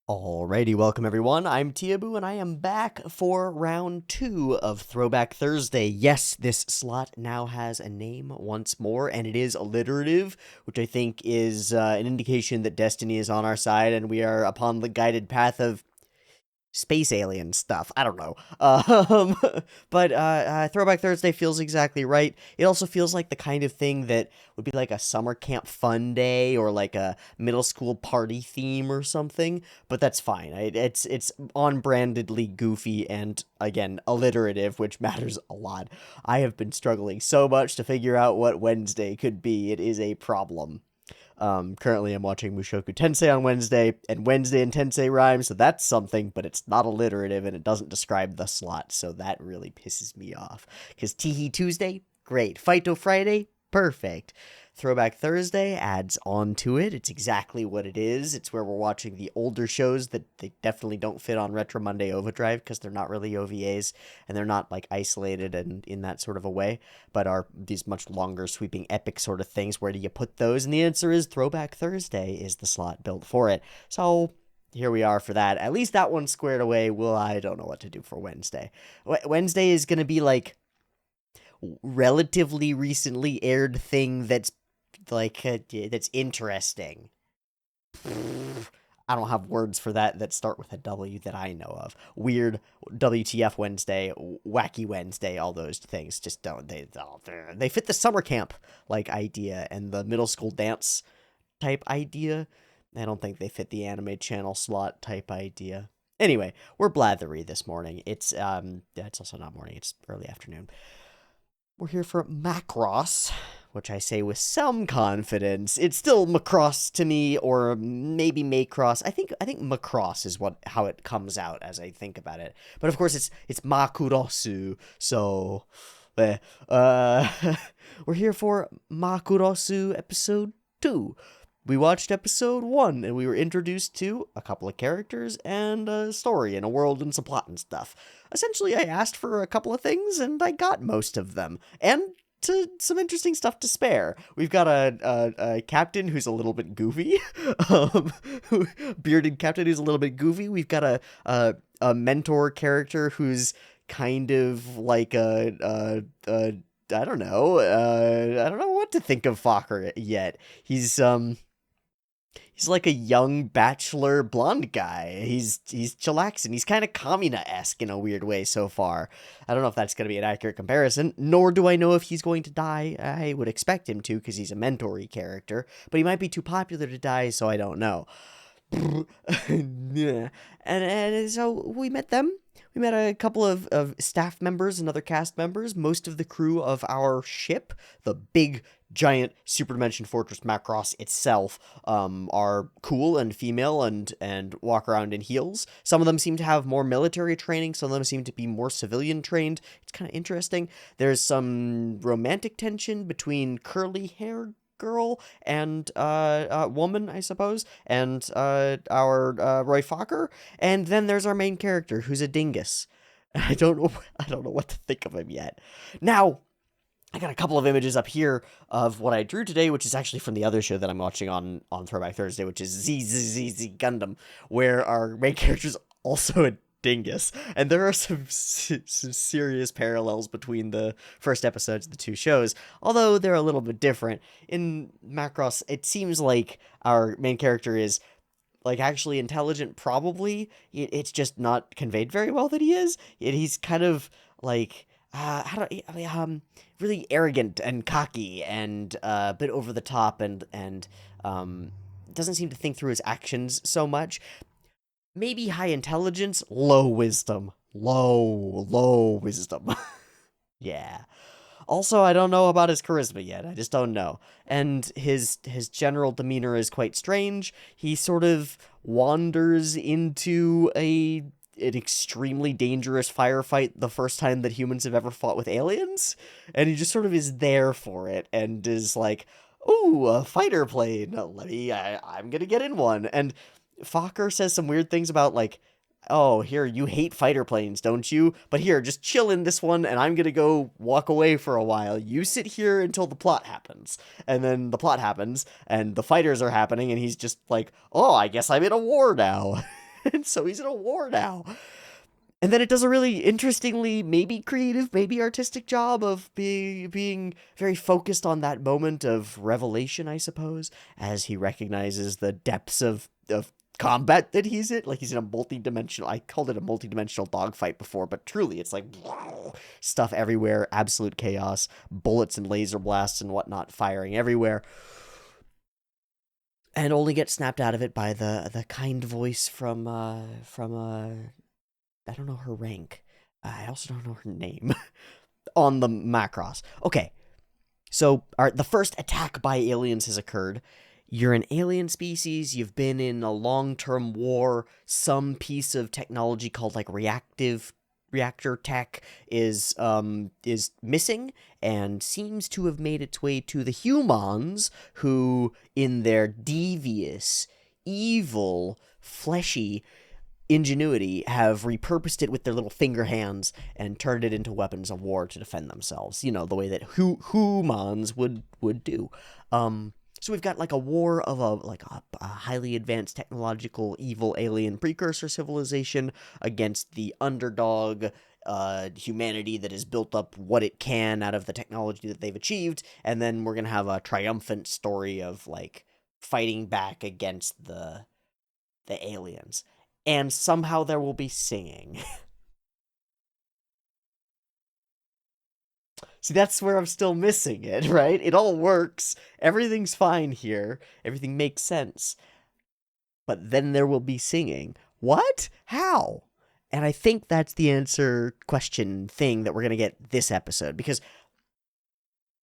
Alrighty, welcome everyone. I'm Teeaboo, and I am back for round 2 of Throwback Thursday. Yes, this slot now has a name once more, and it is alliterative, which I think is an indication that destiny is on our side, and we are upon the guided path of space alien stuff. I don't know. But Throwback Thursday feels exactly right. It also feels like the kind of thing that would be like a summer camp fun day or like a middle school party theme or something. But that's fine. It's on brandedly goofy and again alliterative, which matters a lot. I have been struggling so much to figure out what Wednesday could be. It is a problem. Currently I'm watching Mushoku Tensei on Wednesday, and Wednesday and Tensei rhyme, so that's something, but it's not alliterative, and it doesn't describe the slot, so that really pisses me off. Because Teehee Tuesday, great. Fighto Friday, perfect. Throwback Thursday adds on to it. It's exactly what it is. It's where we're watching the older shows that they definitely don't fit on Retro Monday Overdrive because they're not really OVAs and they're not like isolated and in that sort of a way, but are these much longer sweeping epic sort of things. Where do you put those? And the answer is Throwback Thursday is the slot built for it. So here we are for that. At least that one's squared away. Well, I don't know what to do for Wednesday. Wednesday is going to be like relatively recently aired thing that's like that's interesting. I don't have words for that start with a W that I know of. Weird, WTF Wednesday, wacky Wednesday, all those things just don't they fit the summer camp like idea and the middle school dance type idea. I don't think they fit the anime channel slot type idea. Anyway, we're blathery this morning. It's also not morning, it's early afternoon. We're here for Macross, which I say with some confidence. It's still Macross to me, or maybe Macross. I think Macross is how it comes out as I think about it. But of course, it's Makurosu. So, we're here for Makurosu episode 2. We watched episode 1, and we were introduced to a couple of characters and a story and a world and some plot and stuff. Essentially, I asked for a couple of things, and I got most of them. And to some interesting stuff to spare. We've got a captain who's a little bit goofy, bearded captain who's a little bit goofy. We've got a mentor character who's kind of like I don't know. I don't know what to think of Fokker yet. He's like a young bachelor blonde guy. He's chillaxing. He's kind of Kamina-esque in a weird way so far. I don't know if that's going to be an accurate comparison, nor do I know if he's going to die. I would expect him to because he's a mentor-y character, but he might be too popular to die, so I don't know. Yeah. And so we met them. We met a couple of staff members and other cast members, most of the crew of our ship, the big, giant Super Dimension Fortress Macross itself, are cool and female and walk around in heels. Some of them seem to have more military training. Some of them seem to be more civilian trained. It's kind of interesting. There's some romantic tension between curly-haired girl and woman, I suppose, and our Roy Fokker, and then there's our main character who's a dingus. I don't know what to think of him yet. Now, I got a couple of images up here of what I drew today, which is actually from the other show that I'm watching on Throwback Thursday, which is ZZZZ Gundam, where our main character is also a dingus, and there are some serious parallels between the first episodes of the two shows, although they're a little bit different. In Macross, it seems like our main character is like actually intelligent, probably. It's just not conveyed very well that he is. He's kind of like really arrogant and cocky and a bit over the top and doesn't seem to think through his actions so much. Maybe high intelligence, low wisdom. Low wisdom. Yeah. Also, I don't know about his charisma yet. I just don't know. And his general demeanor is quite strange. He sort of wanders into an extremely dangerous firefight the first time that humans have ever fought with aliens, and he just sort of is there for it and is like, "Ooh, a fighter plane. I'm gonna get in one." And Fokker says some weird things about, like, oh, here, you hate fighter planes, don't you? But here, just chill in this one, and I'm gonna go walk away for a while. You sit here until the plot happens. And then the plot happens, and the fighters are happening, and he's just like, oh, I guess I'm in a war now. And so he's in a war now. And then it does a really interestingly, maybe creative, maybe artistic job of being very focused on that moment of revelation, I suppose, as he recognizes the depths of combat that he's in. Like, he's in a multi-dimensional, I called it a multi-dimensional dogfight before, but truly it's like stuff everywhere, absolute chaos, bullets and laser blasts and whatnot firing everywhere. And only get snapped out of it by the kind voice from I don't know her rank. I also don't know her name on the Macross. Okay, so the first attack by aliens has occurred. You're an alien species. You've been in a long-term war. Some piece of technology called like reactor tech is missing and seems to have made its way to the humans, who, in their devious, evil, fleshy ingenuity, have repurposed it with their little finger hands and turned it into weapons of war to defend themselves. You know, the way that humans would do. So we've got like a war of a highly advanced technological evil alien precursor civilization against the underdog humanity that has built up what it can out of the technology that they've achieved, and then we're gonna have a triumphant story of like fighting back against the aliens. And somehow there will be singing. See, that's where I'm still missing it, right? It all works. Everything's fine here. Everything makes sense. But then there will be singing. What? How? And I think that's the answer question thing that we're going to get this episode. Because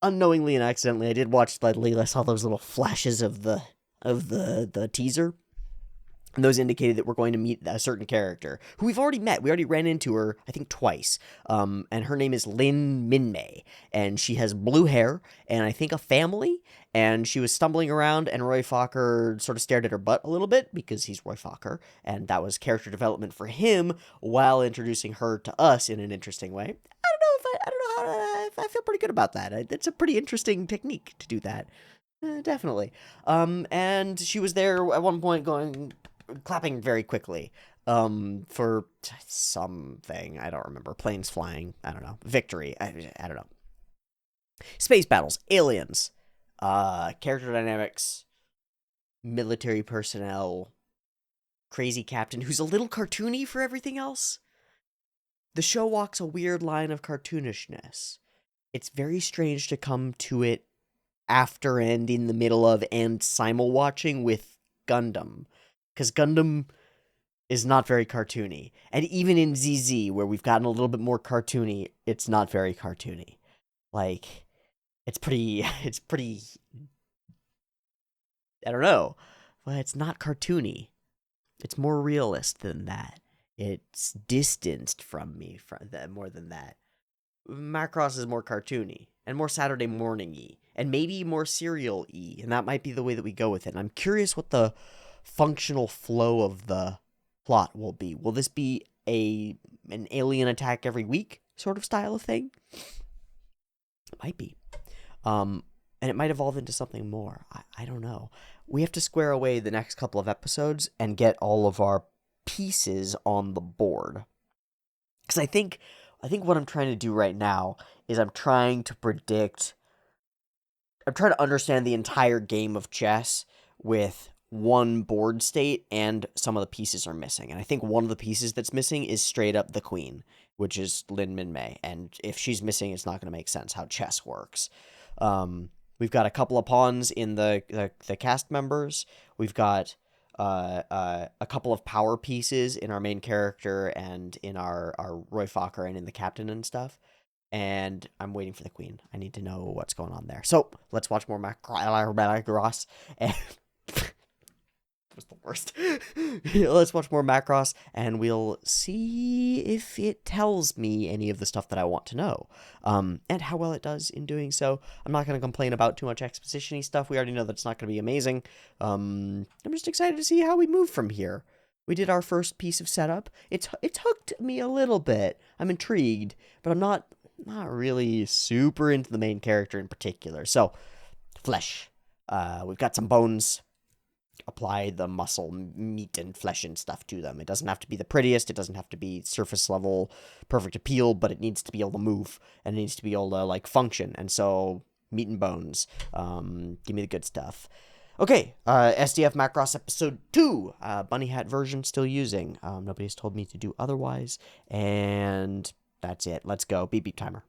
unknowingly and accidentally, I did watch slightly. I saw those little flashes of the teaser. And those indicated that we're going to meet a certain character who we've already met. We already ran into her, I think, twice. And her name is Lin Minmay. And she has blue hair and I think a family. And she was stumbling around, and Roy Fokker sort of stared at her butt a little bit because he's Roy Fokker. And that was character development for him while introducing her to us in an interesting way. I don't know if I feel pretty good about that. It's a pretty interesting technique to do that. Definitely. And she was there at one point clapping very quickly for something. I don't remember. Planes flying. I don't know. Victory. I don't know. Space battles. Aliens. Character dynamics. Military personnel. Crazy captain who's a little cartoony for everything else. The show walks a weird line of cartoonishness. It's very strange to come to it after and in the middle of and simul-watching with Gundam. Because Gundam is not very cartoony. And even in ZZ, where we've gotten a little bit more cartoony, it's not very cartoony. Like, it's pretty, I don't know. Well, it's not cartoony. It's more realist than that. It's distanced from me more than that. Macross is more cartoony and more Saturday morning-y and maybe more serial-y, and that might be the way that we go with it. And I'm curious what the functional flow of the plot will be. Will this be an alien attack every week sort of style of thing? It might be. And it might evolve into something more. I don't know. We have to square away the next couple of episodes and get all of our pieces on the board. Because I think what I'm trying to do right now is I'm trying to understand the entire game of chess with one board state, and some of the pieces are missing. And I think one of the pieces that's missing is straight up the queen, which is Lin Minmay. And if she's missing, it's not going to make sense how chess works. We've got a couple of pawns in the cast members. We've got a couple of power pieces in our main character and in our Roy Fokker and in the captain and stuff. And I'm waiting for the queen. I need to know what's going on there. So let's watch more Macross. And was the worst. Let's watch more Macross, and we'll see if it tells me any of the stuff that I want to know, and how well it does in doing so. I'm not going to complain about too much exposition-y stuff. We already know that it's not going to be amazing. I'm just excited to see how we move from here. We did our first piece of setup. It's hooked me a little bit. I'm intrigued, but I'm not really super into the main character in particular. So, flesh. We've got some bones. apply the muscle, meat, and flesh and stuff to them. It doesn't have to be the prettiest. It doesn't have to be surface level, perfect appeal, but it needs to be able to move, and it needs to be able to, like, function. And so, meat and bones. Give me the good stuff. Okay, SDF Macross episode 2. Bunny hat version still using. Nobody's told me to do otherwise. And that's it. Let's go. Beep beep timer.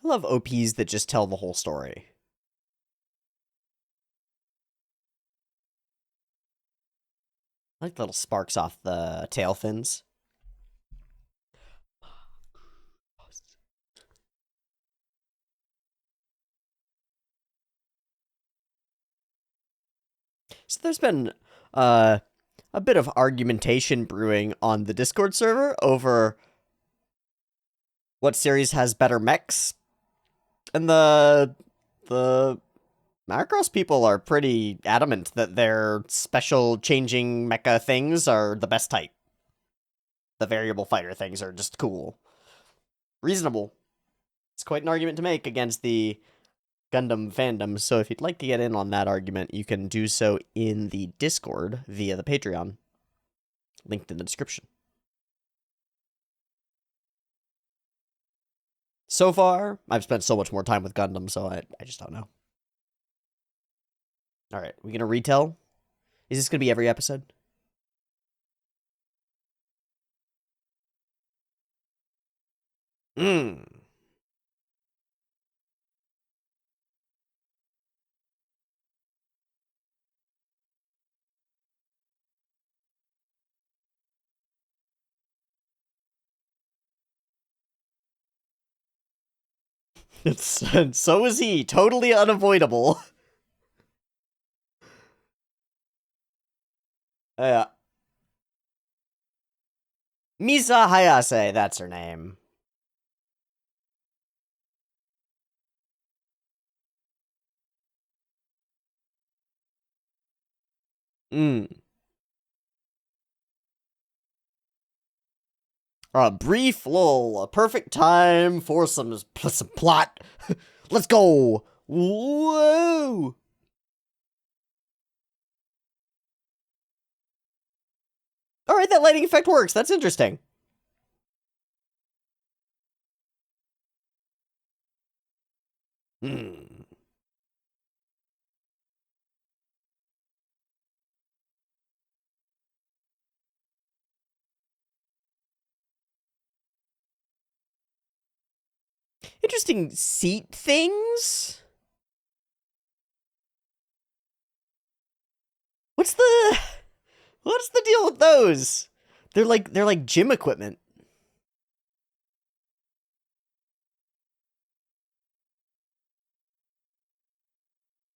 I love OPs that just tell the whole story. I like the little sparks off the tail fins. So there's been a bit of argumentation brewing on the Discord server over what series has better mechs. And the Macross people are pretty adamant that their special changing mecha things are the best type. The variable fighter things are just cool. Reasonable. It's quite an argument to make against the Gundam fandom, so if you'd like to get in on that argument, you can do so in the Discord via the Patreon. Linked in the description. So far, I've spent so much more time with Gundam, so I just don't know. Alright, we gonna retell? Is this gonna be every episode? So is he. Totally unavoidable. Yeah. Misa Hayase, that's her name. A brief lull, a perfect time for some plot. Let's go. Whoa. Alright, that lighting effect works. That's interesting. Interesting seat things? What's the deal with those? They're like gym equipment.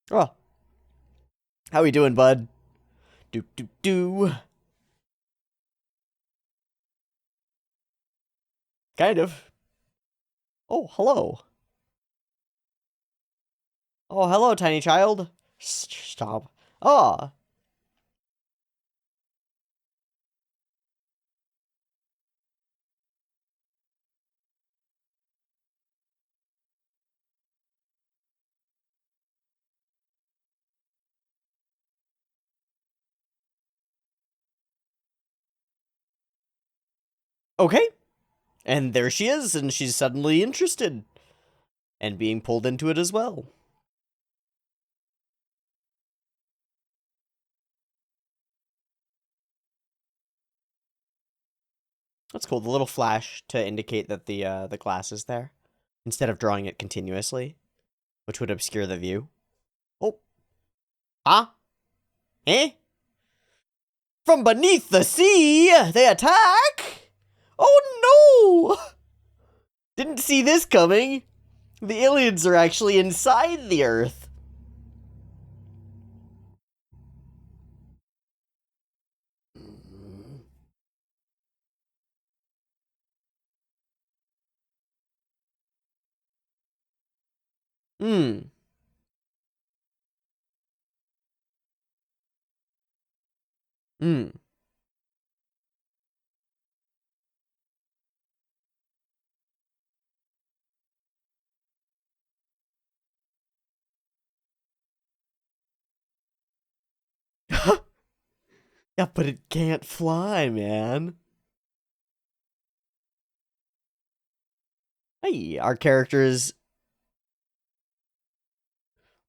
Oh. How we doing, bud? Do. Kind of. Oh, hello. Oh, hello, tiny child. Stop. Oh. Okay. And there she is, and she's suddenly interested. And being pulled into it as well. That's cool. The little flash to indicate that the glass is there, instead of drawing it continuously, which would obscure the view. Oh. Huh? Eh? From beneath the sea, they attack? Oh no! Didn't see this coming. The aliens are actually inside the Earth. Hmm. Hmm. Yeah, but it can't fly, man. Hey, our characters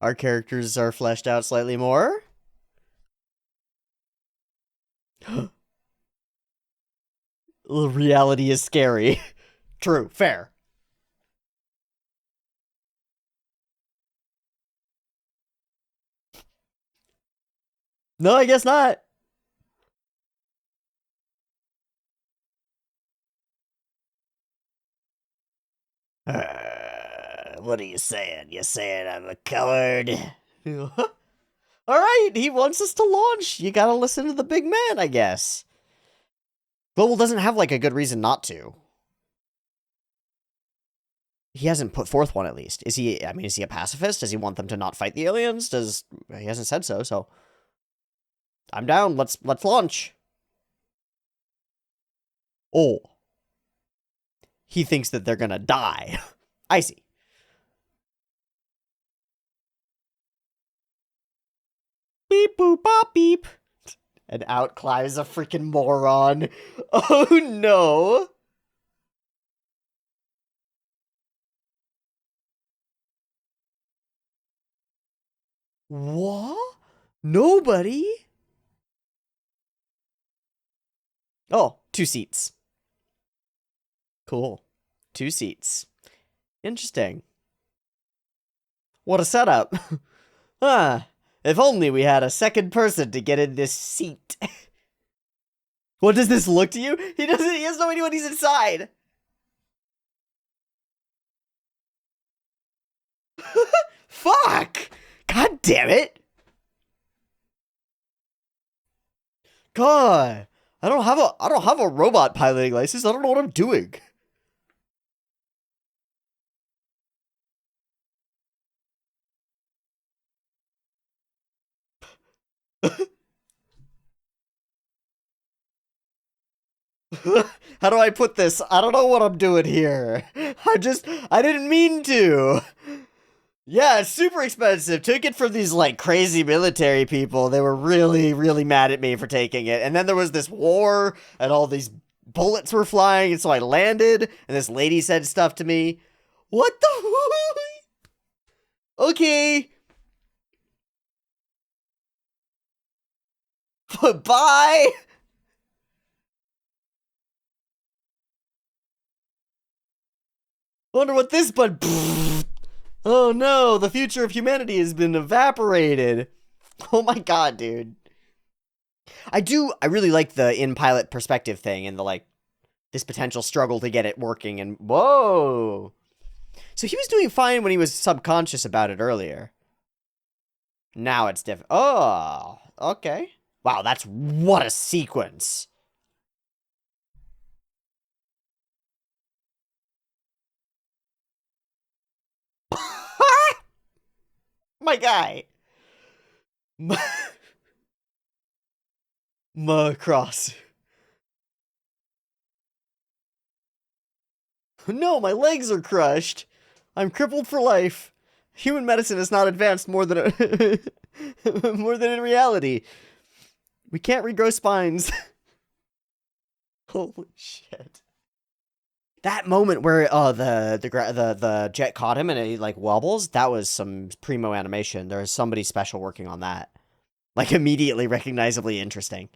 are fleshed out slightly more. Reality is scary. True, fair. No, I guess not. What are you saying? You saying I'm a coward? All right, he wants us to launch. You gotta listen to the big man, I guess. Global doesn't have like a good reason not to. He hasn't put forth one, at least. Is he? I mean, is he a pacifist? Does he want them to not fight the aliens? He hasn't said so? So I'm down. Let's launch. Oh, he thinks that they're gonna die. I see. Beep boop bop beep. And out climbs a freaking moron. Oh no. What? Nobody? Oh, 2 seats. Cool. 2 seats. Interesting. What a setup. Huh. If only we had a second person to get in this seat. What does this look to you? He has no idea what he's inside. Fuck! God damn it! God, I don't have a robot piloting license. I don't know what I'm doing. How do I put this? I don't know what I'm doing here. I didn't mean to. Yeah, it's super expensive. Took it from these like crazy military people. They were really, really mad at me for taking it. And then there was this war, and all these bullets were flying, and so I landed, and this lady said stuff to me. What the? Okay. Bye. Wonder what this but. Oh no, the future of humanity has been evaporated. Oh my god, dude. I really like the in pilot perspective thing and the like this potential struggle to get it working and whoa. So he was doing fine when he was subconscious about it earlier. Now it's different. Oh, okay. Wow, that's what a sequence. My guy. Macross. No, my legs are crushed. I'm crippled for life. Human medicine has not advanced more than more than in reality. We can't regrow spines. Holy shit. That moment where the jet caught him and it like wobbles, that was some primo animation. There was somebody special working on that. Like immediately recognizably interesting.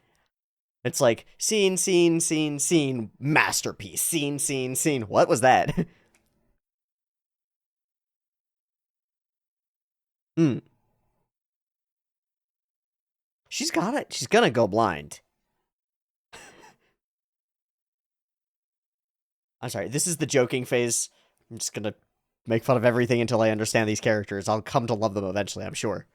It's like scene, scene, scene, scene, masterpiece. Scene, scene, scene. What was that? Hmm. She's got it. She's gonna go blind. I'm sorry. This is the joking phase. I'm just gonna make fun of everything until I understand these characters. I'll come to love them eventually, I'm sure.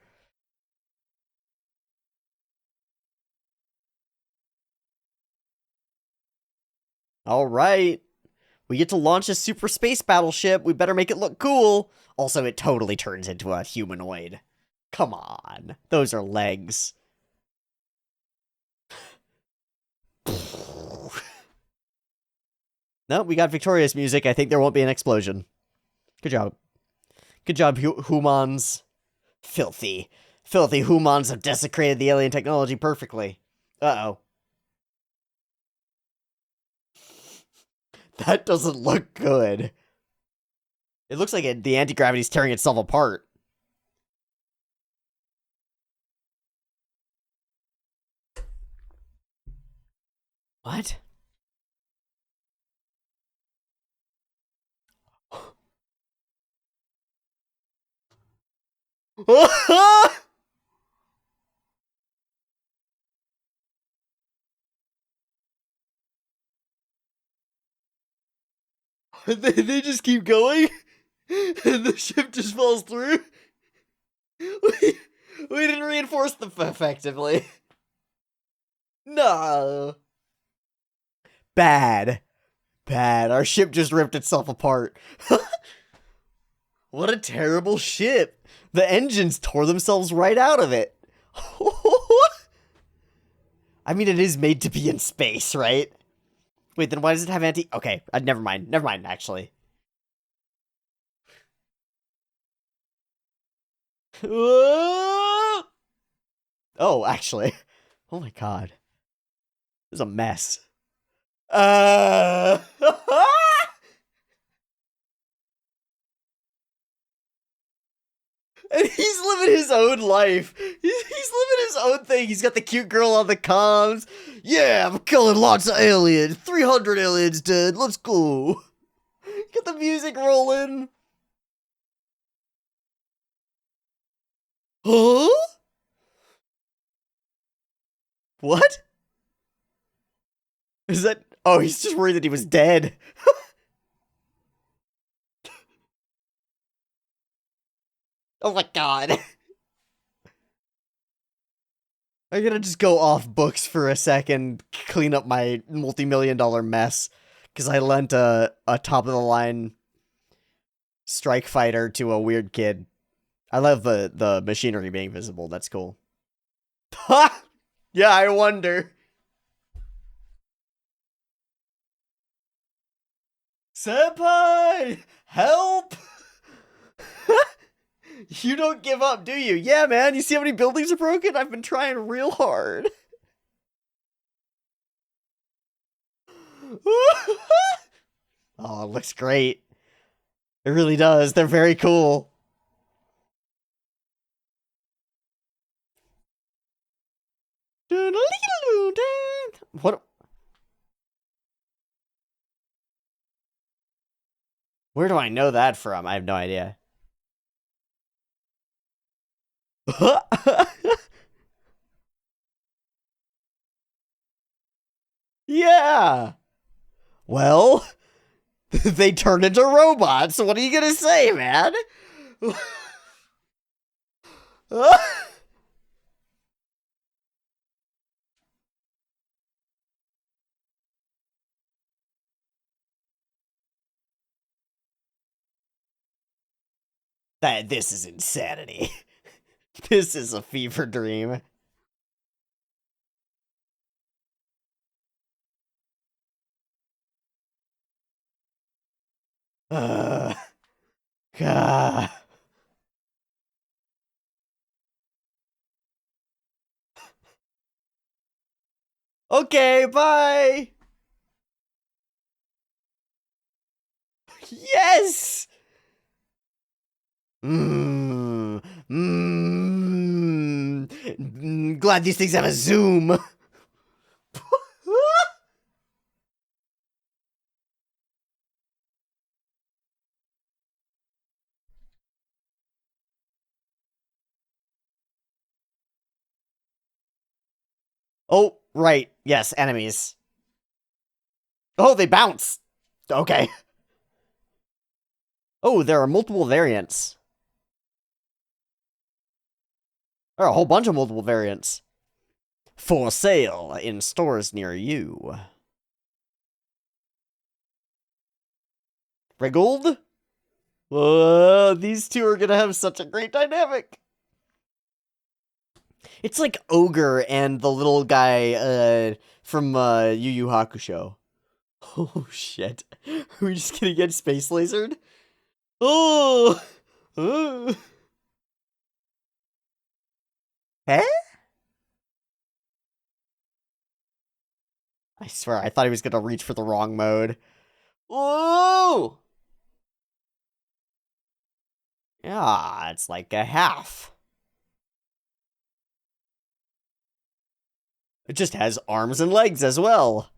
All right. We get to launch a super space battleship. We better make it look cool. Also, it totally turns into a humanoid. Come on. Those are legs. No, we got Victorious music. I think there won't be an explosion. Good job. Good job, humans. Filthy. Filthy humans have desecrated the alien technology perfectly. Uh-oh. That doesn't look good. It looks like the anti-gravity's tearing itself apart. What? they just keep going, and the ship just falls through. We didn't reinforce them effectively. No. Bad. Bad. Our ship just ripped itself apart. What a terrible ship. The engines tore themselves right out of it. I mean, it is made to be in space, right? Wait, then why does it have anti... Okay, never mind. Never mind, actually. Oh, actually. Oh my god. This is a mess. And he's living his own life. He's living his own thing. He's got the cute girl on the comms. Yeah, I'm killing lots of aliens. 300 aliens dead. Let's go. Get the music rolling. Huh? What? Is that... Oh, he's just worried that he was dead. Oh my god. I'm gonna just go off books for a second, clean up my multi-million-dollar mess, because I lent a top-of-the-line strike fighter to a weird kid. I love the machinery being visible, that's cool. Ha! Yeah, I wonder. Senpai! Help! You don't give up, do you? Yeah, man, you see how many buildings are broken? I've been trying real hard. Oh, it looks great. It really does. They're very cool. What? Where do I know that from? I have no idea. Yeah. Well, they turned into robots. What are you gonna say, man? This is insanity. This is a fever dream. God. Okay, bye. Yes. Glad these things have a zoom. Oh, right. Yes, enemies. Oh, they bounce. Okay. Oh, there are multiple variants. There are a whole bunch of multiple variants. For sale in stores near you. Wriggled? Whoa, these two are gonna have such a great dynamic. It's like Ogre and the little guy from Yu Yu Hakusho. Oh shit. Are we just gonna get space lasered? Oh! Eh? I swear, I thought he was gonna reach for the wrong mode. Whoa! Yeah, it's like a half. It just has arms and legs as well.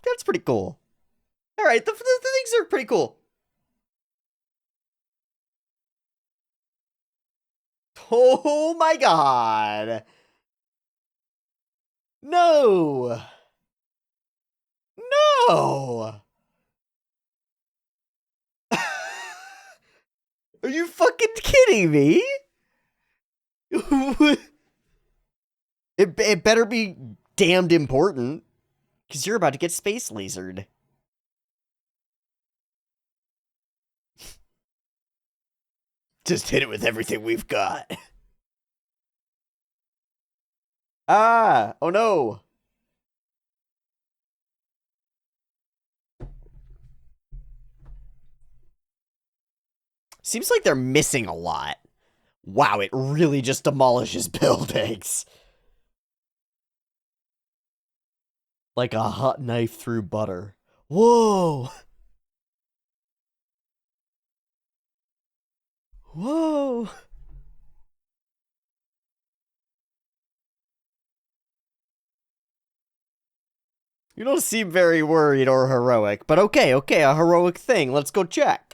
That's pretty cool. Alright, the things are pretty cool. Oh my god! No! No! Are you fucking kidding me? it better be damned important, because you're about to get space lasered. Just hit it with everything we've got. Ah! Oh no! Seems like they're missing a lot. Wow, it really just demolishes buildings. Like a hot knife through butter. Whoa! Whoa! You don't seem very worried or heroic, but okay, a heroic thing. Let's go check.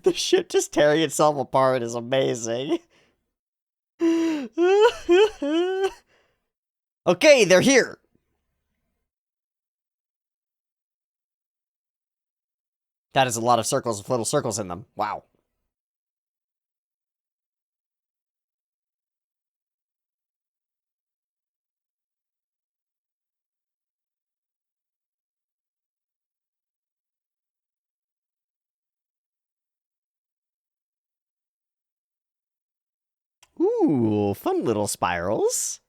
The shit just tearing itself apart is amazing. Okay, they're here. That is a lot of circles with little circles in them. Wow. Ooh, fun little spirals.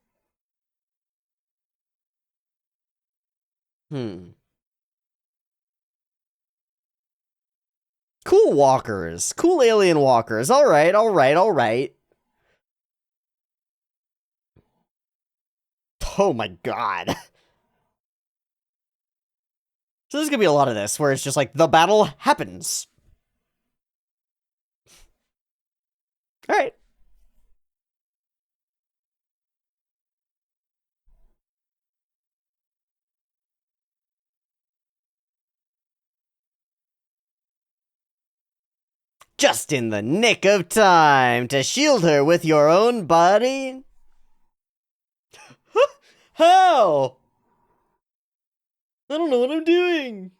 Hmm. Cool walkers. Cool alien walkers. Alright. Oh my god. So there's gonna be a lot of this, where it's just like, the battle happens. Alright. Just in the nick of time to shield her with your own body. How? I don't know what I'm doing.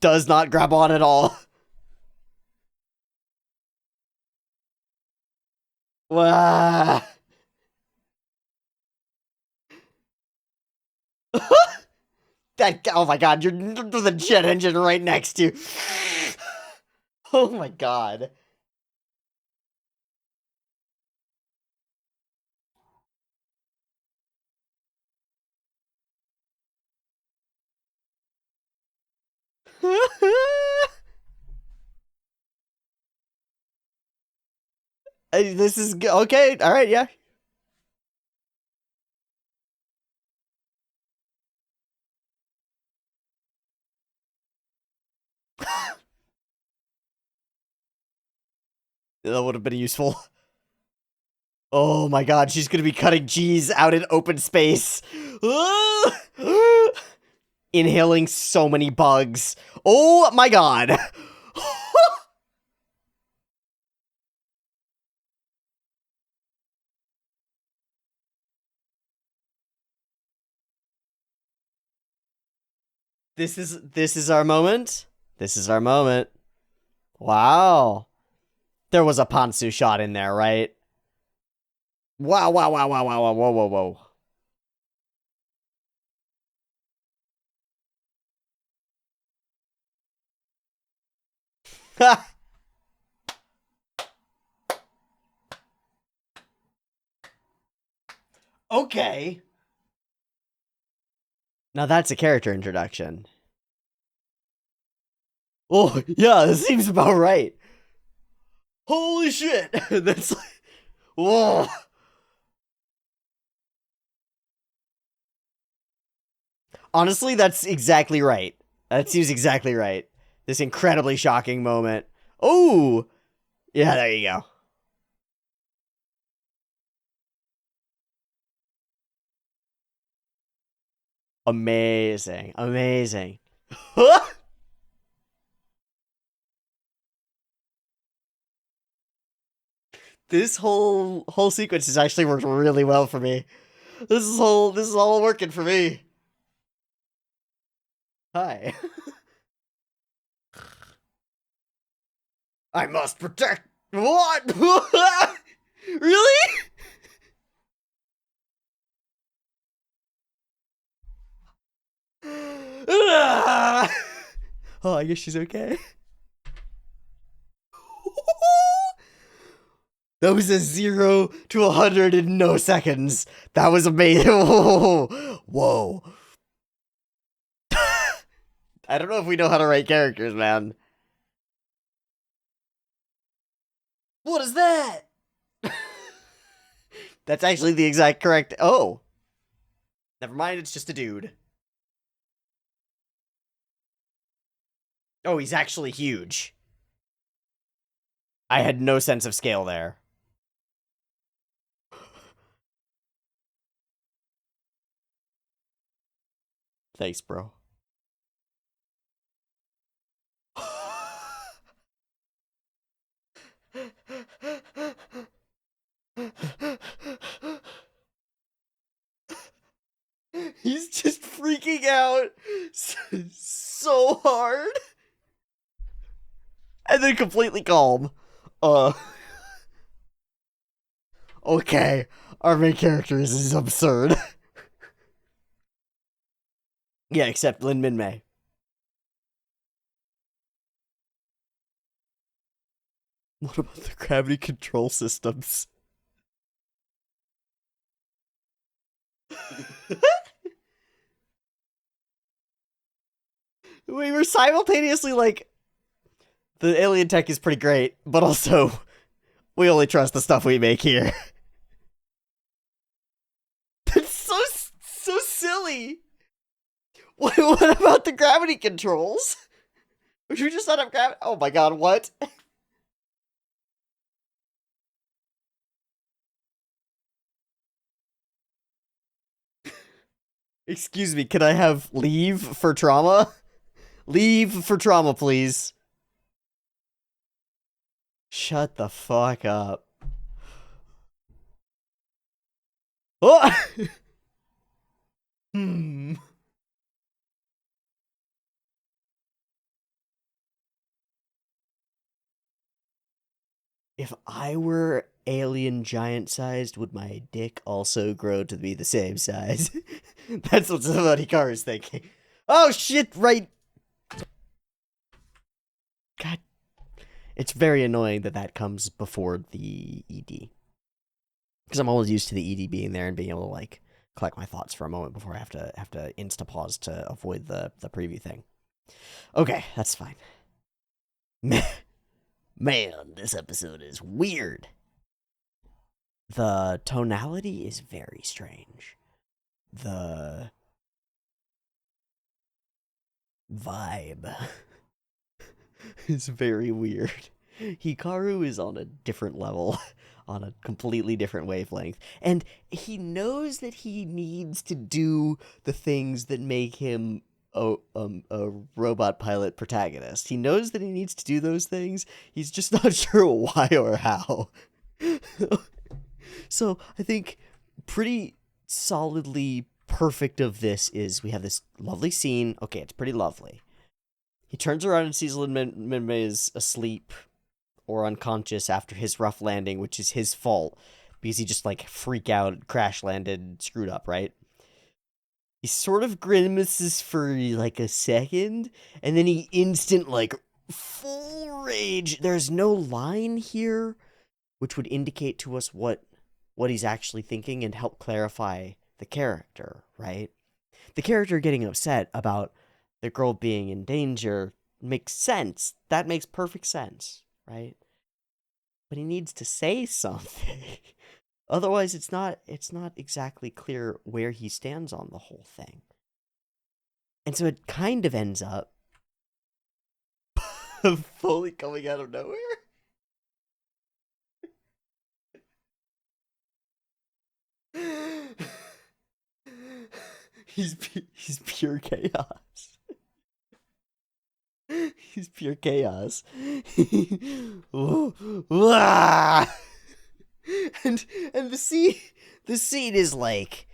Does not grab on at all. Wow. That, oh my god, you're the jet engine right next to you. Oh my god. This is okay. All right, yeah. That would have been useful. Oh my god, she's gonna be cutting cheese out in open space. Inhaling so many bugs. Oh my god. This is our moment. This is our moment. Wow. There was a Pantsu shot in there, right? Wow, wow, wow, wow, wow, wow, whoa, whoa, whoa. Okay. Now that's a character introduction. Oh, yeah, this seems about right. Holy shit. That's like, whoa. Honestly, that's exactly right. That seems exactly right. This incredibly shocking moment. Oh, yeah, there you go. Amazing. Amazing. This whole sequence has actually worked really well for me. This is all working for me. Hi. I must protect what? Really? Oh, I guess she's okay. That was a 0 to 100 in no seconds. That was amazing. Whoa. I don't know if we know how to write characters, man. What is that? That's actually the exact correct. Oh. Never mind, it's just a dude. Oh, he's actually huge. I had no sense of scale there. Thanks, bro. He's just freaking out so hard. And then completely calm. Okay. Our main character is absurd. Yeah, except Lin Min Mei. What about the gravity control systems? We were simultaneously like, the alien tech is pretty great, but also, we only trust the stuff we make here. That's so silly. What about the gravity controls? Would you just not have gravity? Oh my god, what? Excuse me, can I have leave for trauma? Leave for trauma, please. Shut the fuck up. Oh! Hmm. If I were alien giant sized, would my dick also grow to be the same size? That's what somebody car is thinking. Oh shit, right. God. It's very annoying that that comes before the ED. Because I'm always used to the ED being there and being able to, like, collect my thoughts for a moment before I have to insta-pause to avoid the preview thing. Okay, that's fine. Man, this episode is weird. The tonality is very strange. The vibe is very weird. Hikaru is on a different level, on a completely different wavelength. And he knows that he needs to do the things that make him a robot pilot protagonist. He knows that he needs to do those things. He's just not sure why or how. So I think pretty solidly perfect of this is we have this lovely scene. Okay, it's pretty lovely. He turns around and sees Lin-Mei is asleep or unconscious after his rough landing, which is his fault because he just like freak out, crash landed, screwed up, right? He sort of grimaces for like a second, and then he instant like full rage. There's no line here, which would indicate to us what he's actually thinking and help clarify the character, right? The character getting upset about the girl being in danger makes sense. That makes perfect sense, right? But he needs to say something. Otherwise, it's not exactly clear where he stands on the whole thing. And so it kind of ends up fully coming out of nowhere. He's pure chaos. He's pure chaos. and the scene is like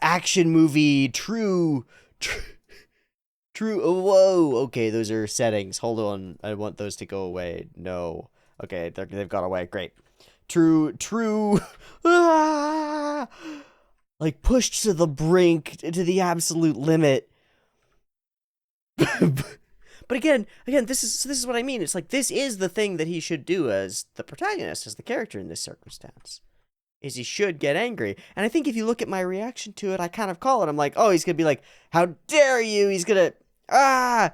action movie true. Oh, whoa. Okay, those are settings. Hold on. I want those to go away. No. Okay, they've gone away. Great. True. Like pushed to the brink, to the absolute limit. But again, this is what I mean. It's like this is the thing that he should do as the protagonist, as the character in this circumstance. Is he should get angry. And I think if you look at my reaction to it, I kind of call it. I'm like, oh, he's gonna be like, how dare you? He's gonna I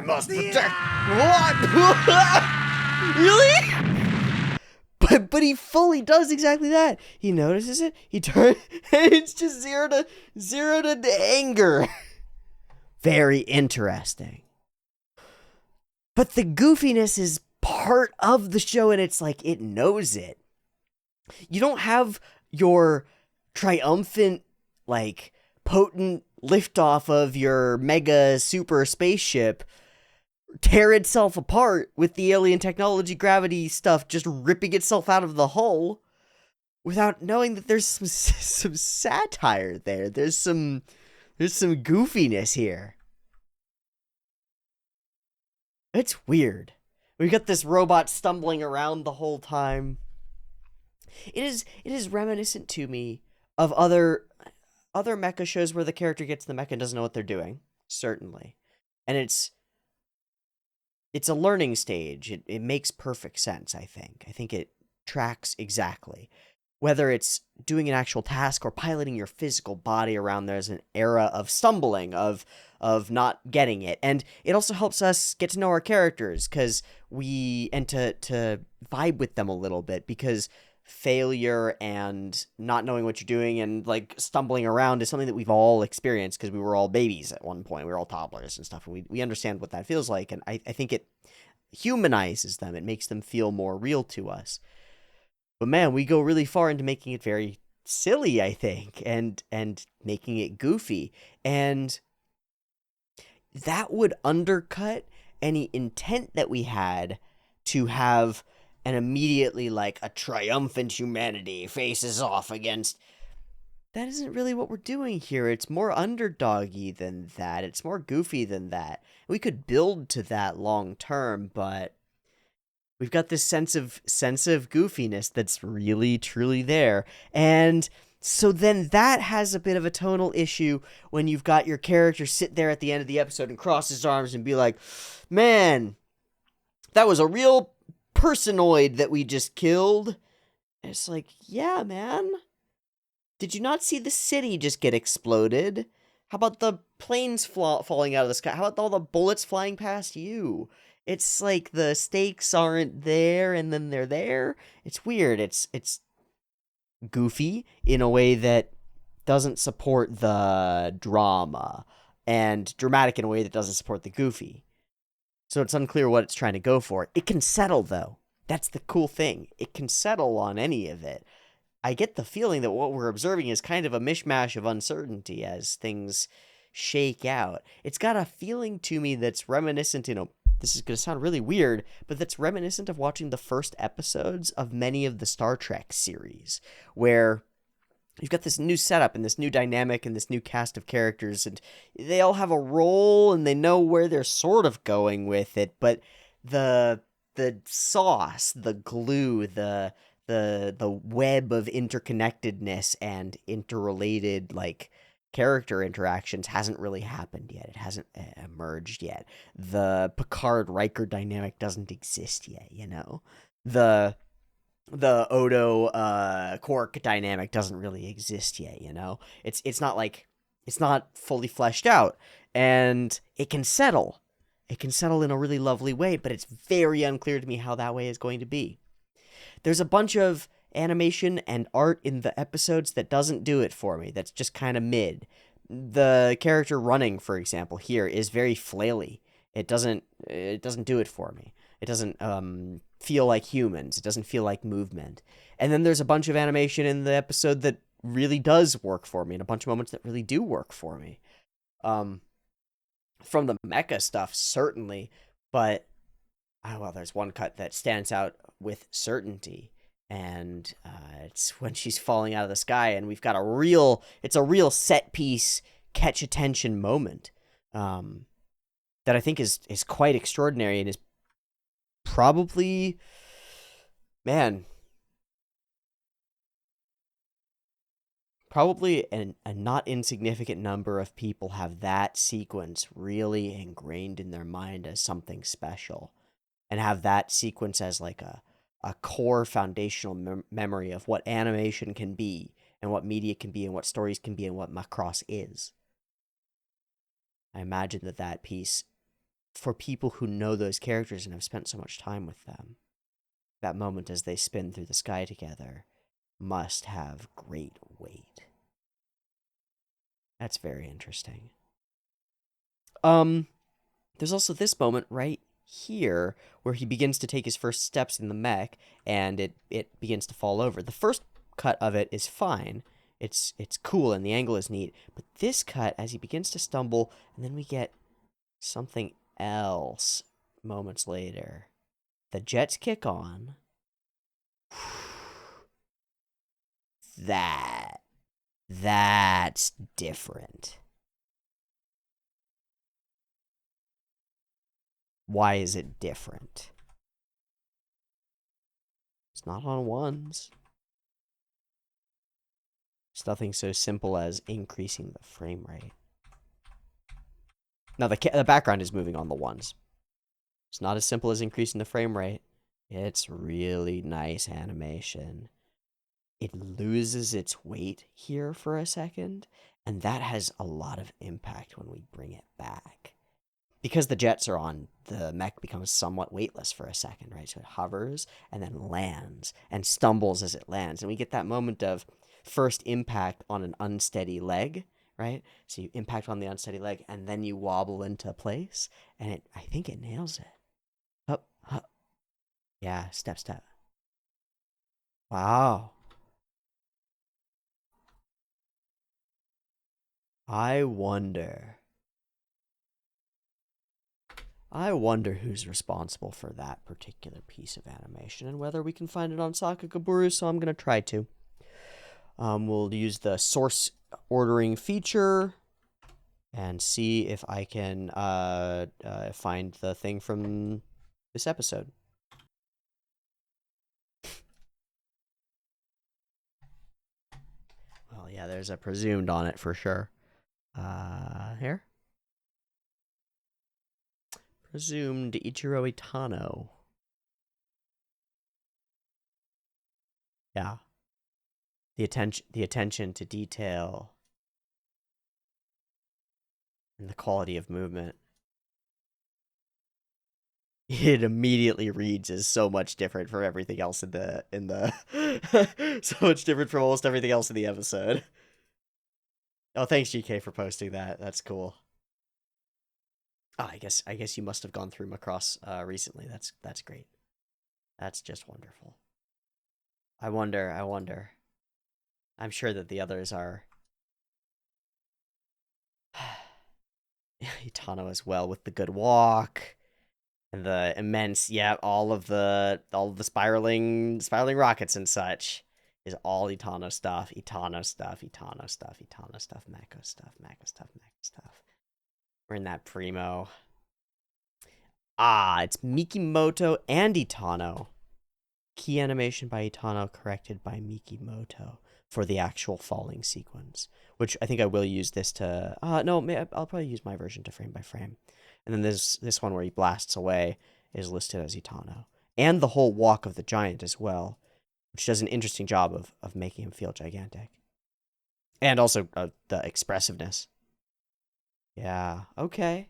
must protect what? Really? But he fully does exactly that. He notices it, he turns, and it's just zero to anger. Very interesting. But the goofiness is part of the show, and it's like it knows it. You don't have your triumphant, like, potent liftoff of your mega super spaceship tear itself apart with the alien technology gravity stuff just ripping itself out of the hull without knowing that there's some satire there. There's some goofiness here. It's weird. We've got this robot stumbling around the whole time. It is reminiscent to me of other mecha shows where the character gets the mecha and doesn't know what they're doing, certainly. And it's a learning stage. It makes perfect sense, I think. I think it tracks exactly. Whether it's doing an actual task or piloting your physical body around, there's an era of stumbling, of not getting it. And it also helps us get to know our characters to vibe with them a little bit, because failure and not knowing what you're doing and like stumbling around is something that we've all experienced because we were all babies at one point. We were all toddlers and stuff, and we understand what that feels like. And I think it humanizes them. It makes them feel more real to us. But man, we go really far into making it very silly, I think, and making it goofy. And that would undercut any intent that we had to have an immediately like a triumphant humanity faces off against. That isn't really what we're doing here. It's more underdoggy than that. It's more goofy than that. We could build to that long term, but we've got this sense of goofiness that's really, truly there. And so then that has a bit of a tonal issue when you've got your character sit there at the end of the episode and cross his arms and be like, man, that was a real personoid that we just killed. And it's like, yeah, man. Did you not see the city just get exploded? How about the planes falling out of the sky? How about all the bullets flying past you? It's like the stakes aren't there and then they're there. It's weird. It's goofy in a way that doesn't support the drama, and dramatic in a way that doesn't support the goofy. So it's unclear what it's trying to go for. It can settle, though. That's the cool thing. It can settle on any of it. I get the feeling that what we're observing is kind of a mishmash of uncertainty as things shake out. It's got a feeling to me that's reminiscent in this is going to sound really weird, but that's reminiscent of watching the first episodes of many of the Star Trek series, where you've got this new setup and this new dynamic and this new cast of characters, and they all have a role and they know where they're sort of going with it, but the sauce, the glue, the web of interconnectedness and interrelated like character interactions hasn't really happened yet. It hasn't emerged yet. The Picard Riker dynamic doesn't exist yet, you know. The Odo Quark dynamic doesn't really exist yet, you know. It's not like it's not fully fleshed out, and it can settle. It can settle in a really lovely way, but it's very unclear to me how that way is going to be. There's a bunch of animation and art in the episodes that doesn't do it for me. That's just kind of mid. The character running, for example, here is very flaily. It doesn't do it for me. It doesn't feel like humans. It doesn't feel like movement. And then there's a bunch of animation in the episode that really does work for me, and a bunch of moments that really do work for me. From the mecha stuff, certainly, but well, there's one cut that stands out with certainty, and it's when she's falling out of the sky, and we've got it's a real set piece, catch attention moment that I think is quite extraordinary and is probably, man, probably a not insignificant number of people have that sequence really ingrained in their mind as something special, and have that sequence as like a core foundational memory of what animation can be, and what media can be, and what stories can be, and what Macross is. I imagine that piece, for people who know those characters and have spent so much time with them, that moment as they spin through the sky together must have great weight. That's very interesting. There's also this moment right here where he begins to take his first steps in the mech, and it begins to fall over. The first cut of it is fine. It's cool and the angle is neat, but this cut, as he begins to stumble, and then we get something else moments later. The jets kick on. That's different. Why is it different? It's not on ones. It's nothing so simple as increasing the frame rate. Now, the background is moving on the ones. It's not as simple as increasing the frame rate. It's really nice animation. It loses its weight here for a second, and that has a lot of impact when we bring it back. Because the jets are on, the mech becomes somewhat weightless for a second, right? So it hovers and then lands and stumbles as it lands. And we get that moment of first impact on an unsteady leg, right? So you impact on the unsteady leg and then you wobble into place. And I think it nails it. Up, up. Yeah, step, step. Wow. I wonder who's responsible for that particular piece of animation and whether we can find it on Sakakaburu, so I'm going to try to. We'll use the source ordering feature and see if I can find the thing from this episode. Well, yeah, there's a presumed on it for sure. Here. Presumed Ichiro Itano. Yeah. The attention to detail and the quality of movement. It immediately reads as so much different from everything else in the so much different from almost everything else in the episode. Oh, thanks GK for posting that. That's cool. Oh, I guess you must have gone through Macross recently. That's great. That's just wonderful. I wonder. I'm sure that the others are Itano as well with the good walk. And the immense, yeah, all of the spiraling rockets and such is all Itano stuff, Itano stuff, Itano stuff, Itano stuff, Mako stuff, Mako stuff, Mako stuff. We're in that primo. Ah, it's Mikimoto and Itano. Key animation by Itano corrected by Mikimoto for the actual falling sequence, which I think I will use this to. No, I'll probably use my version to frame by frame. And then this one where he blasts away is listed as Itano, and the whole walk of the giant as well, which does an interesting job of making him feel gigantic, and also the expressiveness. Yeah. Okay.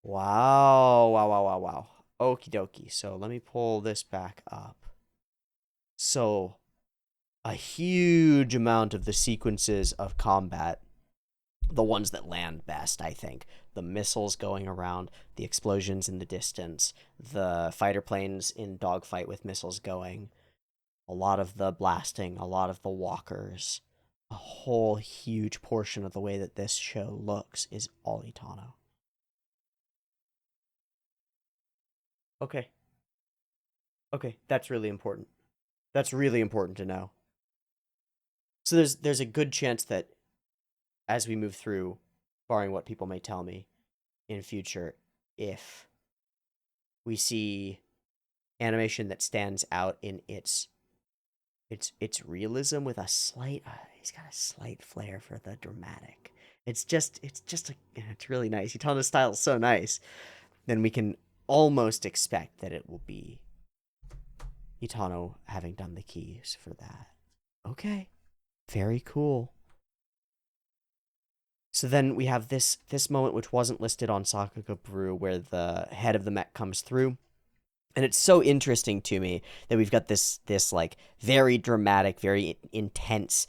Wow. Wow. Wow. Wow. Wow. Okie dokie. So let me pull this back up. So a huge amount of the sequences of combat, the ones that land best, I think. The missiles going around, the explosions in the distance, the fighter planes in dogfight with missiles going, a lot of the blasting, a lot of the walkers, a whole huge portion of the way that this show looks is all Itano. Okay. Okay, that's really important. That's really important to know. So there's a good chance that as we move through, barring what people may tell me in future, if we see animation that stands out in its realism with a slight he's got a slight flair for the dramatic. It's really nice. Utano's style is so nice. Then we can almost expect that it will be Utano having done the keys for that. Okay. Very cool. So then we have this moment which wasn't listed on Sakuga Brew where the head of the mech comes through. And it's so interesting to me that we've got this like very dramatic, very intense,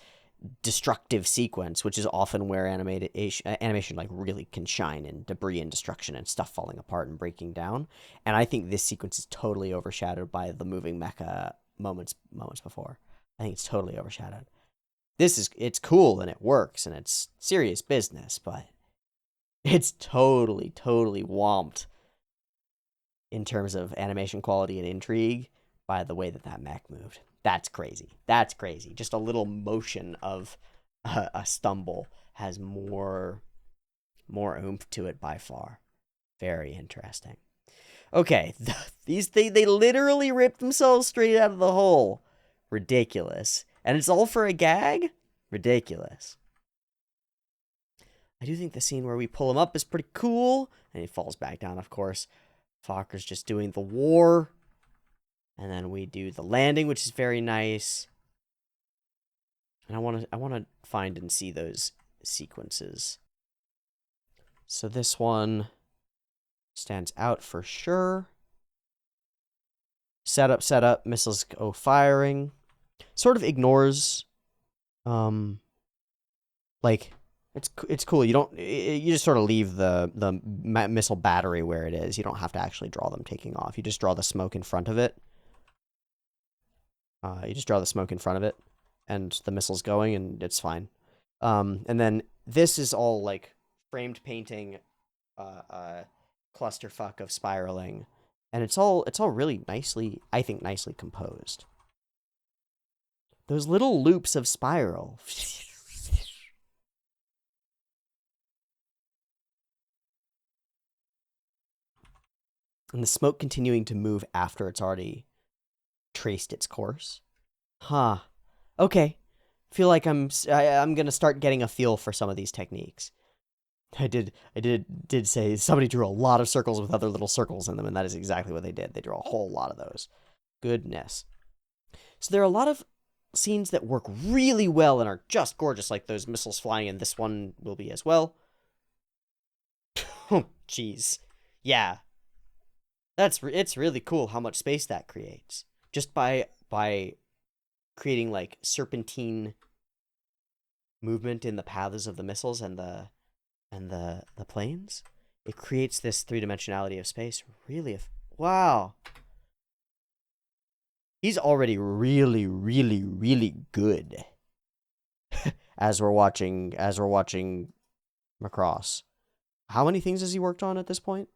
destructive sequence, which is often where animation like really can shine in debris and destruction and stuff falling apart and breaking down. And I think this sequence is totally overshadowed by the moving mecha moments before. I think it's totally overshadowed. It's cool and it works and it's serious business, but it's totally whomped in terms of animation quality and intrigue by the way that mech moved. That's crazy. That's crazy. Just a little motion of a stumble has more oomph to it by far. Very interesting. Okay, they literally ripped themselves straight out of the hole. Ridiculous. And it's all for a gag? Ridiculous. I do think the scene where we pull him up is pretty cool. And he falls back down, of course. Fokker's just doing the war. And then we do the landing, which is very nice. And I want to find and see those sequences. So this one stands out for sure. Set up, missiles go firing. Sort of ignores like it's cool. You just sort of leave the missile battery where it is. You don't have to actually draw them taking off. You just draw the smoke in front of it. And the missile's going, and it's fine. And then this is all like framed painting, clusterfuck of spiraling, and it's all really nicely, I think, nicely composed. Those little loops of spiral. And the smoke continuing to move after it's already traced its course. Huh. Okay. Feel like I'm gonna start getting a feel for some of these techniques. I did say somebody drew a lot of circles with other little circles in them, and that is exactly what they did. They drew a whole lot of those. Goodness. So there are a lot of scenes that work really well and are just gorgeous, like those missiles flying, and this one will be as well. Oh, jeez. Yeah. It's really cool how much space that creates. Just by creating like serpentine movement in the paths of the missiles and the planes, it creates this three-dimensionality of space. Really, wow. He's already really, really, really good. as we're watching Macross. How many things has he worked on at this point?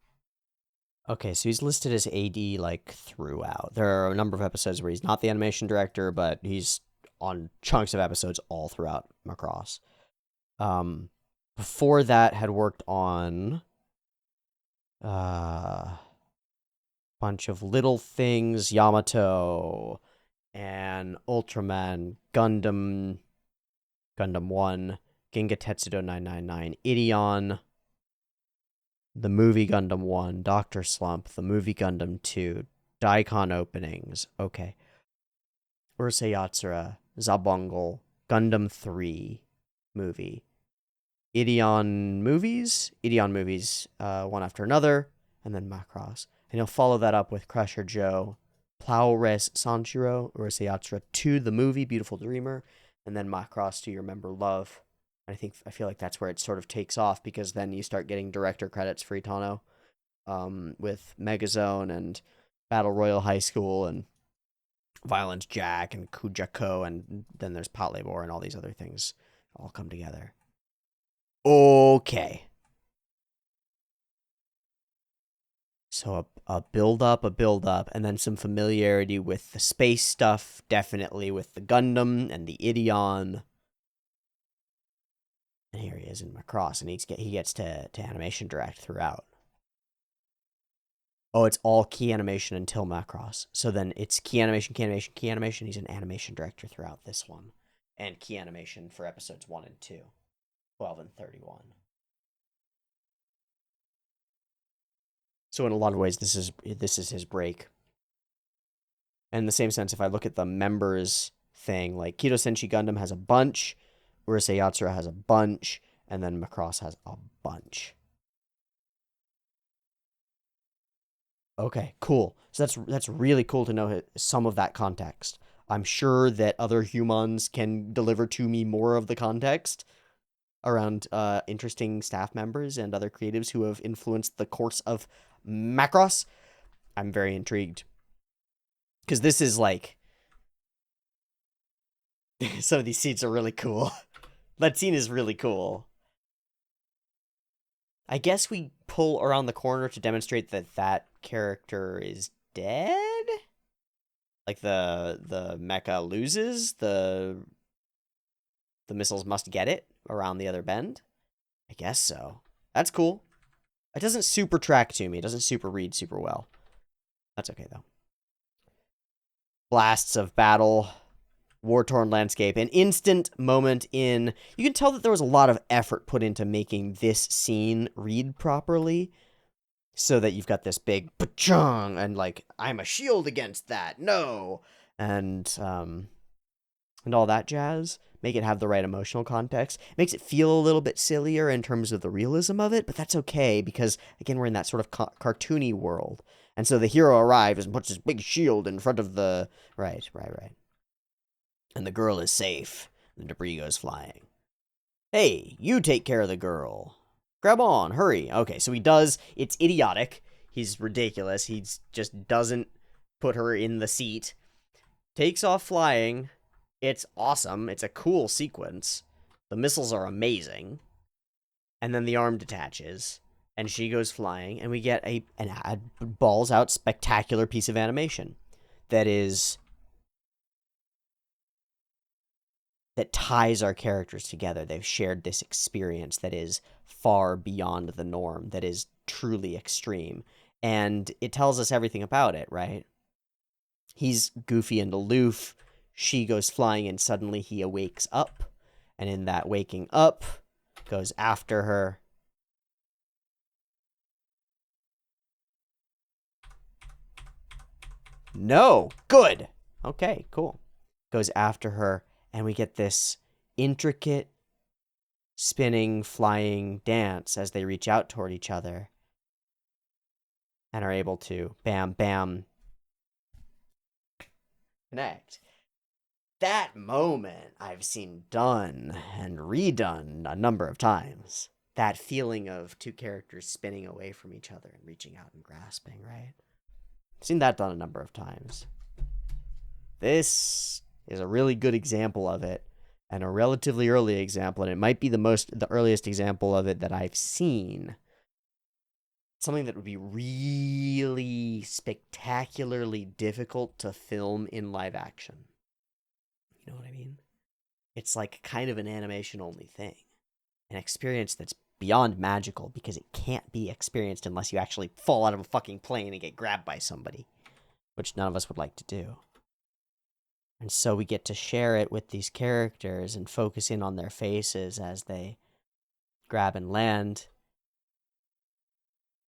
Okay, so he's listed as AD like throughout. There are a number of episodes where he's not the animation director, but he's on chunks of episodes all throughout Macross. Before that, had worked on bunch of Little Things, Yamato, and Ultraman, Gundam 1, Ginga Tetsudo 999, Ideon, the movie Gundam 1, Dr. Slump, the movie Gundam 2, Daikon openings, okay. Urusei Yatsura, Zabungle, Gundam 3 movie, Ideon movies, one after another, and then Macross. And he'll follow that up with Crusher Joe, Plow-Res Sanshiro, Urusei Yatsura 2, the movie, Beautiful Dreamer, and then Macross to Your Remember Love. I feel like that's where it sort of takes off, because then you start getting director credits for Itano, with Megazone and Battle Royal High School and Violence Jack and Kujako, and then there's Pot Labor and all these other things all come together. Okay. So a build up, and then some familiarity with the space stuff, definitely with the Gundam and the Ideon. And here he is in Macross, and he gets to animation direct throughout. Oh, it's all key animation until Macross. So then it's key animation, key animation, key animation. He's an animation director throughout this one. And key animation for episodes 1 and 2, 12 and 31. So in a lot of ways, this is his break. And in the same sense, if I look at the members thing, like Kido Senshi Gundam has a bunch, Urusei Yatsura has a bunch, and then Macross has a bunch. Okay, cool. So that's really cool to know some of that context. I'm sure that other humans can deliver to me more of the context around interesting staff members and other creatives who have influenced the course of Macross. I'm very intrigued. Because this is like... some of these scenes are really cool. That scene is really cool. I guess we pull around the corner to demonstrate that character is dead? Like the mecha loses, the missiles must get it around the other bend? I guess so. That's cool. It doesn't super track to me. It doesn't super read super well. That's okay, though. Blasts of battle, war-torn landscape, an instant moment in... You can tell that there was a lot of effort put into making this scene read properly, so that you've got this big pa-chung, and like, I'm a shield against that, no! And all that jazz. Make it have the right emotional context. It makes it feel a little bit sillier in terms of the realism of it, but that's okay, because, again, we're in that sort of cartoony world. And so the hero arrives and puts his big shield in front of the... Right. And the girl is safe. The debris goes flying. Hey, you take care of the girl. Grab on, hurry. Okay, so he does. It's idiotic. He's ridiculous. He just doesn't put her in the seat. Takes off flying. It's awesome. It's a cool sequence. The missiles are amazing. And then the arm detaches. And she goes flying. And we get an balls out spectacular piece of animation. That ties our characters together. They've shared this experience that is far beyond the norm, that is truly extreme. And it tells us everything about it, right? He's goofy and aloof. She goes flying, and suddenly he awakes up. And in that waking up, goes after her. No! Good! Okay, cool. Goes after her, and we get this intricate, spinning, flying dance as they reach out toward each other. And are able to, bam, bam, connect. That moment I've seen done and redone a number of times. That feeling of two characters spinning away from each other and reaching out and grasping, right? I've seen that done a number of times. This is a really good example of it, and a relatively early example, and it might be the earliest example of it that I've seen. something that would be really spectacularly difficult to film in live action. You know what I mean? It's like kind of an animation only thing. An experience that's beyond magical because it can't be experienced unless you actually fall out of a fucking plane and get grabbed by somebody, which none of us would like to do. And so we get to share it with these characters and focus in on their faces as they grab and land.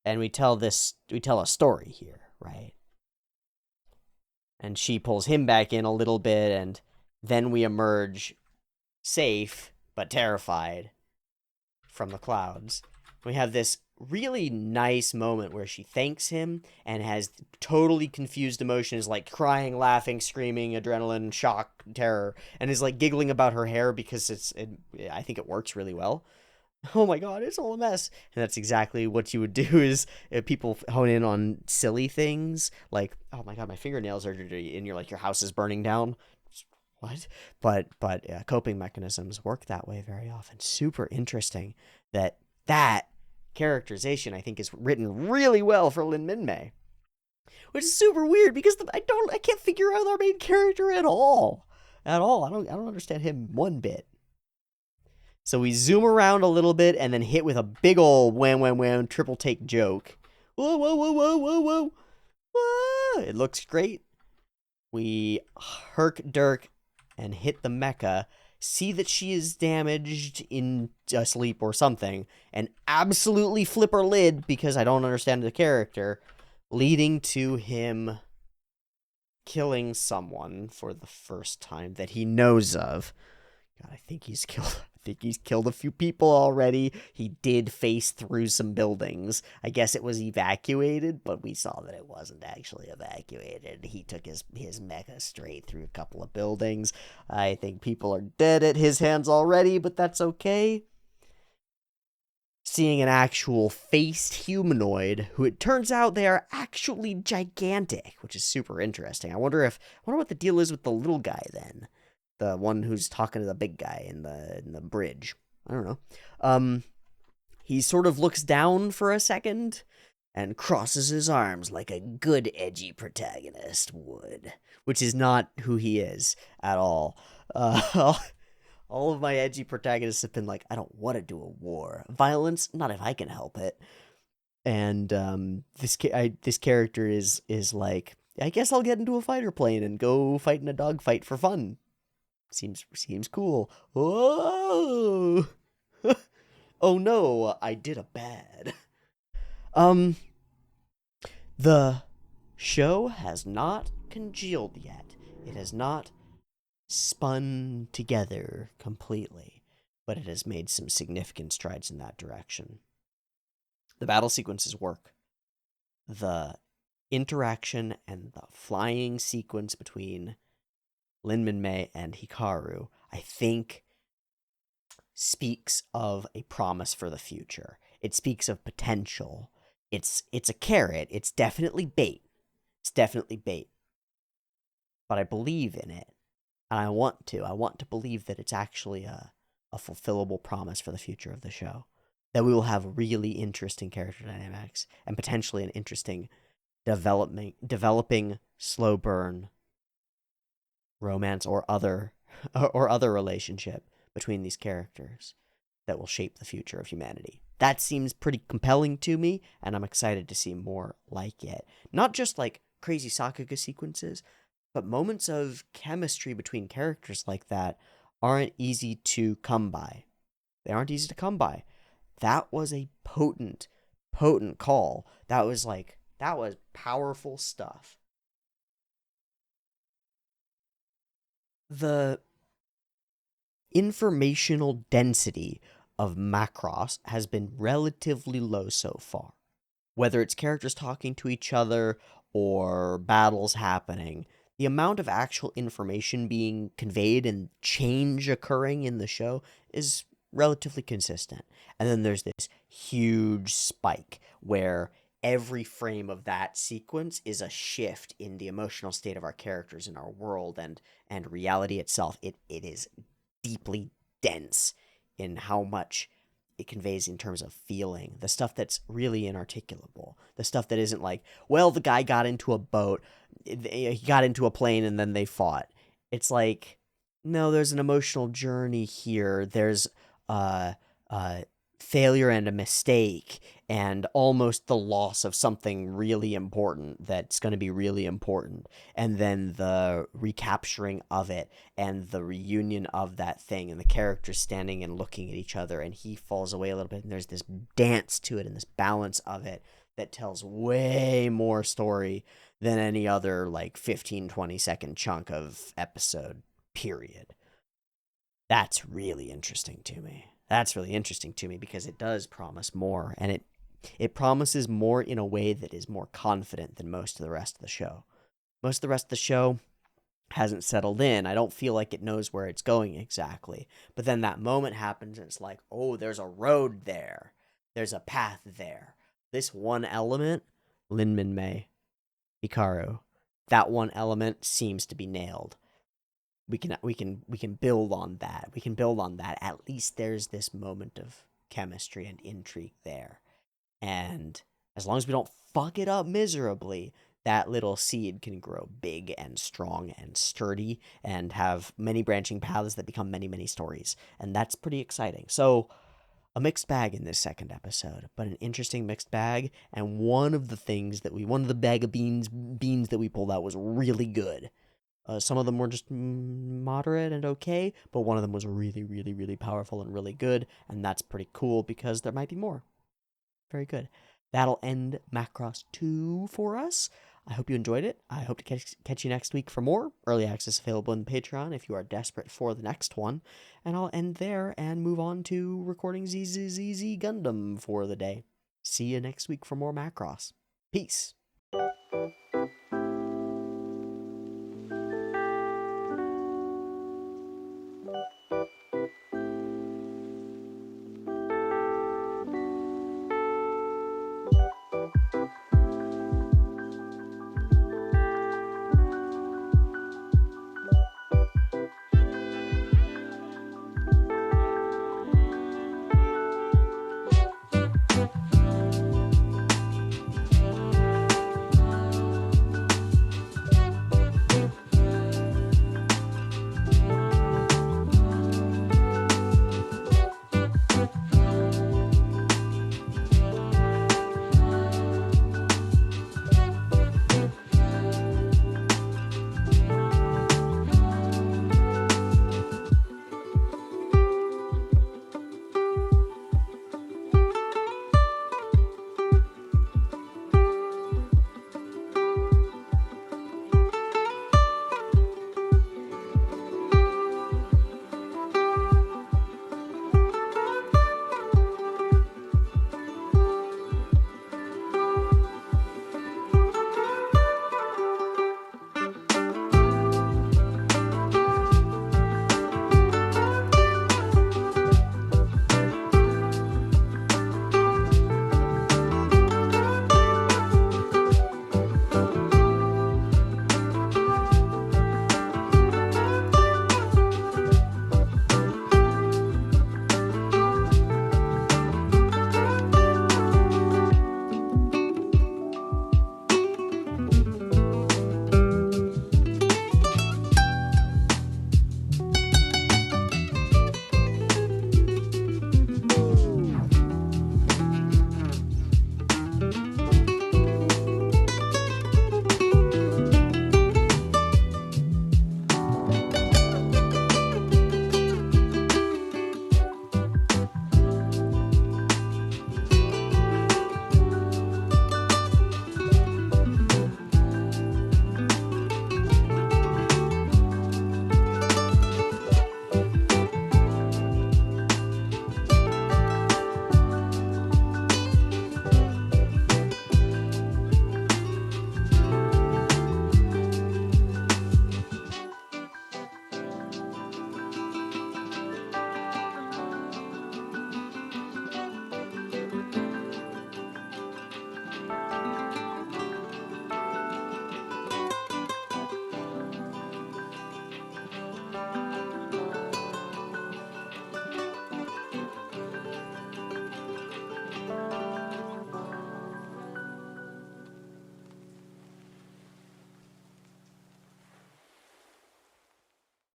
And we tell a story here, right? And she pulls him back in a little bit, and then we emerge safe but terrified from the clouds. We have this really nice moment where she thanks him and has totally confused emotions, like crying, laughing, screaming, adrenaline, shock, terror, and is like giggling about her hair because I think it works really well. Oh my god, it's all a mess. And that's exactly what you would do is if people hone in on silly things like, oh my god, my fingernails are dirty, and you're like, your house is burning down. What? But coping mechanisms work that way very often. Super interesting that characterization, I think, is written really well for Lin Min-mei, which is super weird because I can't figure out our main character at all. I don't understand him one bit. So we zoom around a little bit and then hit with a big ol' wham wham wham triple take joke. Whoa whoa whoa whoa whoa whoa. Whoa. It looks great. We herk dirk and hit the mecha, see that she is damaged in asleep or something, and absolutely flip her lid because I don't understand the character, leading to him killing someone for the first time that he knows of. God, I think he's killed a few people already. He did face through some buildings. I guess it was evacuated, but we saw that it wasn't actually evacuated. He took his mecha straight through a couple of buildings. I think people are dead at his hands already, but that's okay. Seeing an actual faced humanoid, who it turns out they are actually gigantic, which is super interesting. I wonder what the deal is with the little guy then. The one who's talking to the big guy in the bridge. I don't know. He sort of looks down for a second and crosses his arms like a good edgy protagonist would, which is not who he is at all. All of my edgy protagonists have been like, I don't want to do a war. Violence, not if I can help it. And this character is like, I guess I'll get into a fighter plane and go fight in a dogfight for fun. Seems cool. Whoa! Oh no, I did a bad. The show has not congealed yet. It has not spun together completely, but it has made some significant strides in that direction. The battle sequences work. The interaction and the flying sequence between Lin Min-mei and Hikaru, I think, speaks of a promise for the future. It speaks of potential. It's a carrot. It's definitely bait. But I believe in it. And I want to believe that it's actually a fulfillable promise for the future of the show. That we will have really interesting character dynamics and potentially an interesting developing slow burn romance or other relationship between these characters that will shape the future of humanity. That seems pretty compelling to me, and I'm excited to see more like it. Not just like crazy Sakuga sequences, but moments of chemistry between characters like that aren't easy to come by. They aren't easy to come by. That was a potent call. That was powerful stuff. The informational density of Macross has been relatively low so far. Whether it's characters talking to each other or battles happening, the amount of actual information being conveyed and change occurring in the show is relatively consistent. And then there's this huge spike where every frame of that sequence is a shift in the emotional state of our characters in our world and reality itself. It is deeply dense in how much it conveys in terms of feeling, the stuff that's really inarticulable, the stuff that isn't like, well, the guy got into a boat, he got into a plane, and then they fought. It's like, no, there's an emotional journey here. There's uh, uh, failure and a mistake, and almost the loss of something really important that's going to be really important, and then the recapturing of it, and the reunion of that thing, and the characters standing and looking at each other, and he falls away a little bit, and there's this dance to it and this balance of it that tells way more story than any other like 15-20 second chunk of episode, period. That's really interesting to me. That's really interesting to me because it does promise more, and it promises more in a way that is more confident than most of the rest of the show. Most of the rest of the show hasn't settled in. I don't feel like it knows where it's going exactly. But then that moment happens and it's like, oh, there's a road there. There's a path there. This one element, Lin Min Mei, Hikaru, that one element seems to be nailed. We can build on that. We can build on that. At least there's this moment of chemistry and intrigue there. And as long as we don't fuck it up miserably, that little seed can grow big and strong and sturdy and have many branching paths that become many, many stories. And that's pretty exciting. So, a mixed bag in this second episode, but an interesting mixed bag. And one of the bag of beans that we pulled out was really good. Some of them were just moderate and okay, but one of them was really, really, really powerful and really good. And that's pretty cool because there might be more. Very good. That'll end Macross 2 for us. I hope you enjoyed it. I hope to catch you next week for more. Early access available in Patreon if you are desperate for the next one. And I'll end there and move on to recording ZZZ Gundam for the day. See you next week for more Macross. Peace.